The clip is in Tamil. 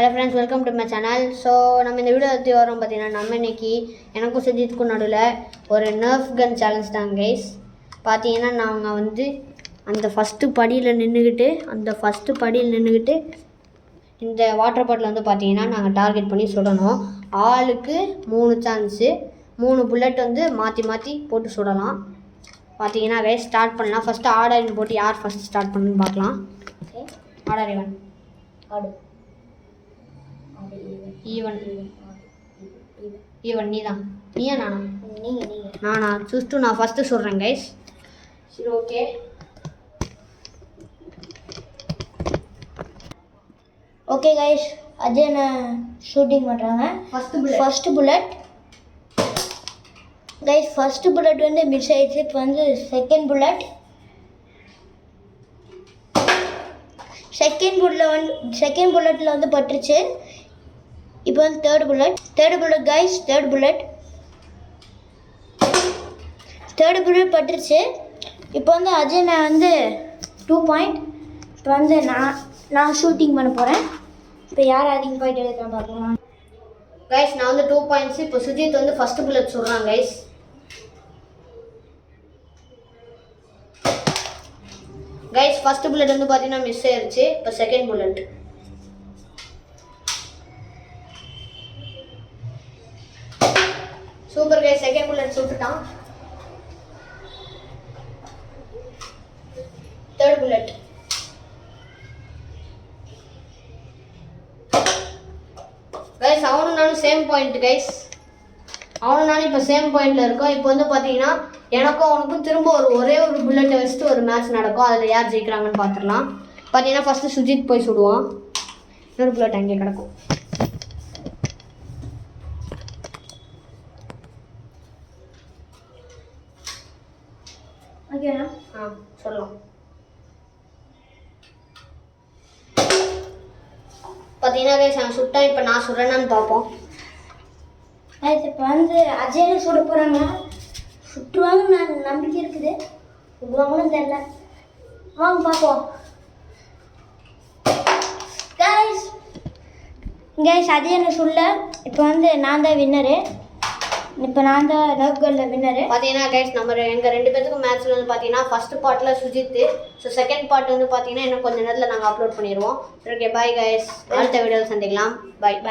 Hello friends, welcome to my channel. So நம்ம இந்த வீடியோ பற்றி வரோம் பார்த்தீங்கன்னா, நம்ம இன்னைக்கு எனக்கும் சுஜித்துக்கும் நடுவில் ஒரு நர்ஃப் கன் சேலஞ்ச் தான் கைஸ். பார்த்தீங்கன்னா நாங்கள் வந்து அந்த ஃபஸ்ட்டு படியில் நின்றுக்கிட்டு இந்த வாட்டர் பாட்டில் வந்து பார்த்தீங்கன்னா நாங்கள் டார்கெட் பண்ணி சுடணும். ஆளுக்கு 3 சான்ஸு, 3 புல்லட் வந்து மாற்றி மாற்றி போட்டு சுடலாம். பார்த்தீங்கன்னா கைஸ் ஸ்டார்ட் பண்ணலாம். ஃபஸ்ட்டு ஆர்டர் போட்டு யார் ஃபஸ்ட்டு ஸ்டார்ட் பண்ணுன்னு பார்க்கலாம். Okay, order even Neeya Naana? நானா? சுஸ்ட்டு நான் ஃபஸ்ட்டு சொல்கிறேன் கைஸ். சரி, ஓகே. ஓகே கைஸ், அஜய் நான் ஷூட்டிங் பண்ணுறாங்க. First bullet guys, first bullet வந்து மிஸ் ஆயிடுச்சு. இப்போ வந்து செகண்ட் புல்லட்டில் வந்து பட்டுருச்சு. இப்போ வந்து third bullet guys, third bullet பட்டுருச்சு. இப்போ வந்து அஜய் நான் வந்து 2 பாயிண்ட். இப்போ வந்து நான் ஷூட்டிங் பண்ண போகிறேன். இப்போ யார் அதிக பாயிண்ட் எடுக்கிறேன் பார்க்கலாம் கைஸ். நான் வந்து 2 பாயிண்ட்ஸ். இப்போ சுஜித் வந்து ஃபஸ்ட்டு புல்லட் சொல்கிறான் கைஸ். ஃபஸ்ட்டு புல்லட் வந்து பார்த்தீங்கன்னா மிஸ் ஆயிடுச்சு. இப்போ second bullet. Super guys, second bullet சுட்டுட்டான். Third bullet. கைஸ் அவனும் நானும் சேம் பாயிண்ட் கைஸ். அவனும் நானும் இப்போ சேம் பாயிண்டில் இருக்கோம். இப்போ வந்து பார்த்தீங்கன்னா எனக்கும் அவனுக்கும் திரும்ப ஒரே ஒரு புல்லட்டை வச்சுட்டு ஒரு மேட்ச் நடக்கும். அதில் யார் ஜெயிக்கிறாங்கன்னு பார்த்துடலாம். பார்த்தீங்கன்னா ஃபஸ்ட்டு சுஜித் போய் சுடுவான். இன்னொரு புல்லட் அங்கே கிடக்கும். ஓகேண்ணா? சொல்லலாம். பார்த்தீங்கன்னா கைஸ் சுட்டா. இப்போ நான் சுடுறேன்னு பார்ப்போம். இப்போ வந்து அஜய்னு சுட போகிறாங்க. சுட்டுருவாங்க, நான் நம்பிக்கை இருக்குது. சுடுவாங்கன்னு தெரியல. வாங்க பார்ப்போம். கைஸ் அஜய்னு சுடல. இப்போ வந்து நான் தான் வின்னரு. இப்போ நான் தான் நர்ஃப் கன்னில் வின்னரு. பார்த்தீங்கன்னா கைஸ் எங்கள் 2 பேத்துக்கும் மேட்ச்சில் வந்து பார்த்தீங்கன்னா ஃபஸ்ட்டு பார்ட்டில் சுஜித்து. ஸோ செகண்ட் பார்ட் வந்து பார்த்தீங்கன்னா இன்னும் கொஞ்சம் நேரத்தில் நாங்கள் அப்லோட் பண்ணிடுவோம். Okay, bye guys. அடுத்த வீடியோவில் சந்திக்கலாம். பாய்.